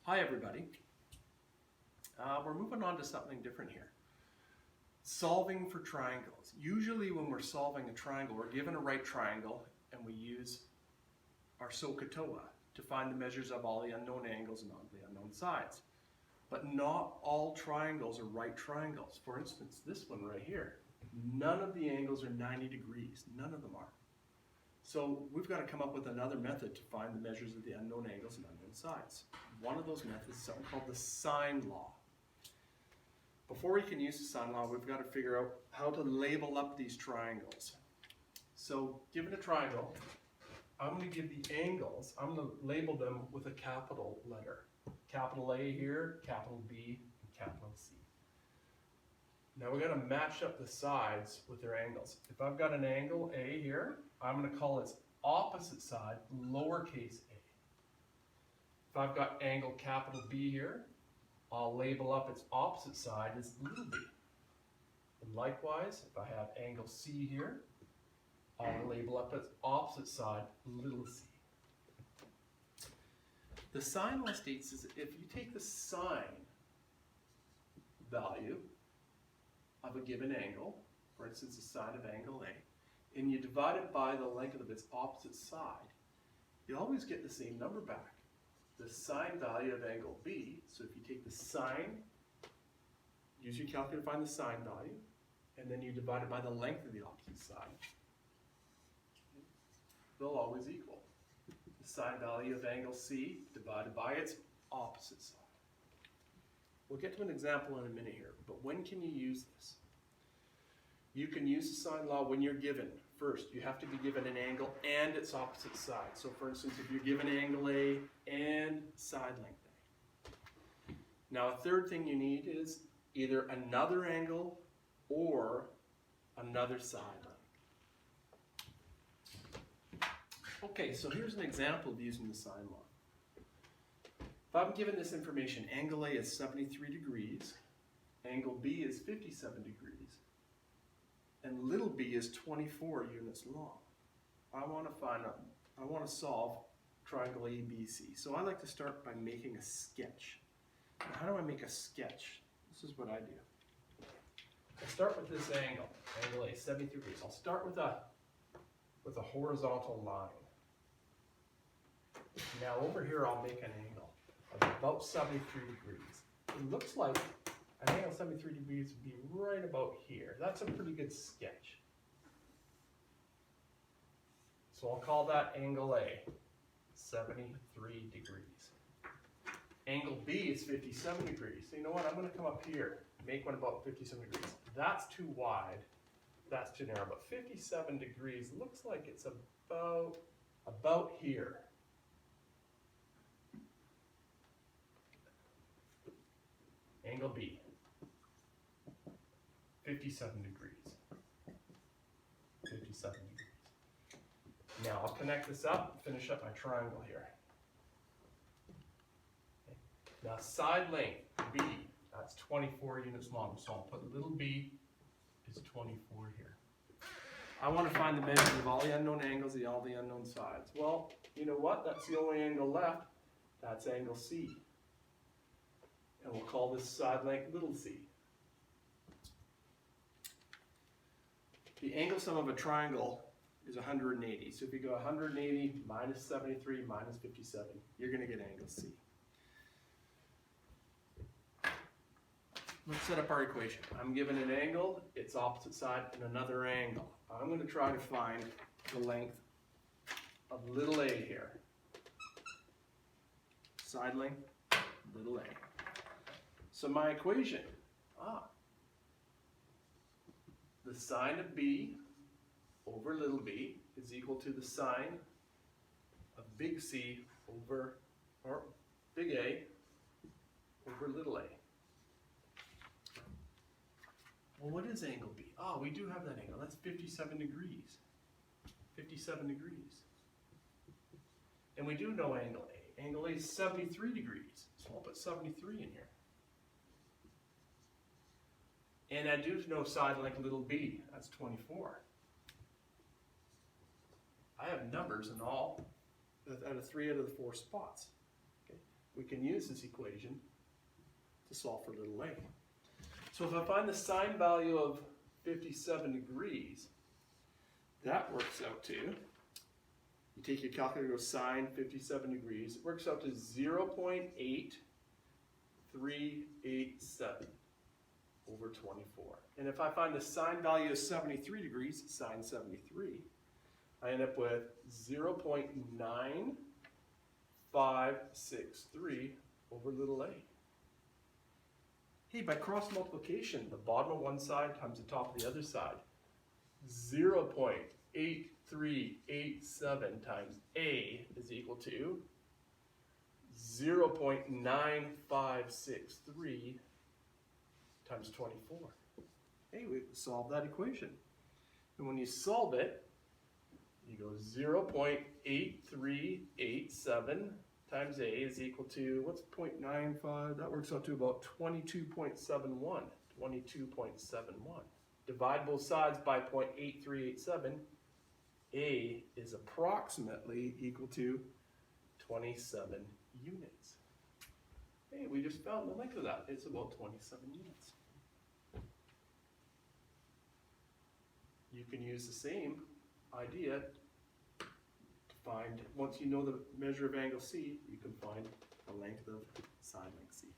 Hi everybody. We're moving on to something different here. Solving for triangles. Usually when we're solving a triangle, we're given a right triangle and we use our SOHCAHTOA to find the measures of all the unknown angles and all the unknown sides. But not all triangles are right triangles. For instance, this one right here. None of the angles are 90 degrees. None of them are. So we've got to come up with another method to find the measures of the unknown angles and unknown sides. One of those methods is something called the Sine Law. Before we can use the Sine Law, we've got to figure out how to label up these triangles. So given a triangle, I'm going to give the angles, I'm going to label them with a capital letter. Capital A here, capital B, and capital C. Now we're going to match up the sides with their angles. If I've got an angle A here, I'm going to call its opposite side lowercase a. If I've got angle capital B here, I'll label up its opposite side as little b. And likewise, if I have angle C here, I'll label up its opposite side little c. The sine law states is if you take the sine value of a given angle, for instance the sine of angle A, and you divide it by the length of its opposite side, you always get the same number back. The sine value of angle B, so if you take the sine, use your calculator to find the sine value, and then you divide it by the length of the opposite side, they'll always equal. The sine value of angle C divided by its opposite side. We'll get to an example in a minute here, but when can you use this? You can use the sine law when you're given. First, you have to be given an angle and its opposite side. So for instance, if you're given angle A and side length A. Now a third thing you need is either another angle or another side length. Okay, so here's an example of using the sine law. If I'm given this information, angle A is 73 degrees, angle B is 57 degrees, and little b is 24 units long. I want to solve triangle ABC. So I like to start by making a sketch. Now, how do I make a sketch? This is what I do. I start with this angle A, 73 degrees. I'll start with a horizontal line. Now over here I'll make an angle of about 73 degrees. It looks like an angle 73 degrees would be right about here. That's a pretty good sketch. So I'll call that angle A, 73 degrees. Angle B is 57 degrees. So you know what, I'm going to come up here, make one about 57 degrees. That's too wide, that's too narrow, but 57 degrees looks like it's about here. Angle B, 57 degrees. 57 degrees. Now I'll connect this up and finish up my triangle here. Okay. Now side length, B, that's 24 units long. So I'll put little b is 24 here. I want to find the measures of all the unknown angles and all the unknown sides. Well, you know what? That's the only angle left. That's angle C. And we'll call this side length little c. The angle sum of a triangle is 180. So if you go 180 minus 73 minus 57, you're going to get angle C. Let's set up our equation. I'm given an angle, its opposite side, and another angle. I'm going to try to find the length of little a here. Side length, little a. So my equation, the sine of b over little b is equal to the sine of big C over, or big A over little a. Well, what is angle B? Oh, we do have that angle. That's 57 degrees. 57 degrees. And we do know angle A. Angle A is 73 degrees. So I'll put 73 in here. And I do know side length little b, that's 24. I have numbers in all, out of 3 out of the 4 spots. Okay. we can use this equation to solve for little a. So if I find the sine value of 57 degrees, that works out to, you take your calculator, go sine 57 degrees, it works out to 0.8387 over 24. And if I find the sine value of 73 degrees, sine 73, I end up with 0.9563 over little a. Hey, by cross multiplication, the bottom of one side times the top of the other side. 0.8387 times a is equal to 0.9563 times 24. Hey, we solved that equation. And when you solve it, you go 0.8387 times a is equal to, what's 0.95? That works out to about 22.71. 22.71. Divide both sides by 0.8387. A is approximately equal to 27 units. Hey, we just found the length of that. It's about 27 units. You can use the same idea to find, once you know the measure of angle C, you can find the length of side length C.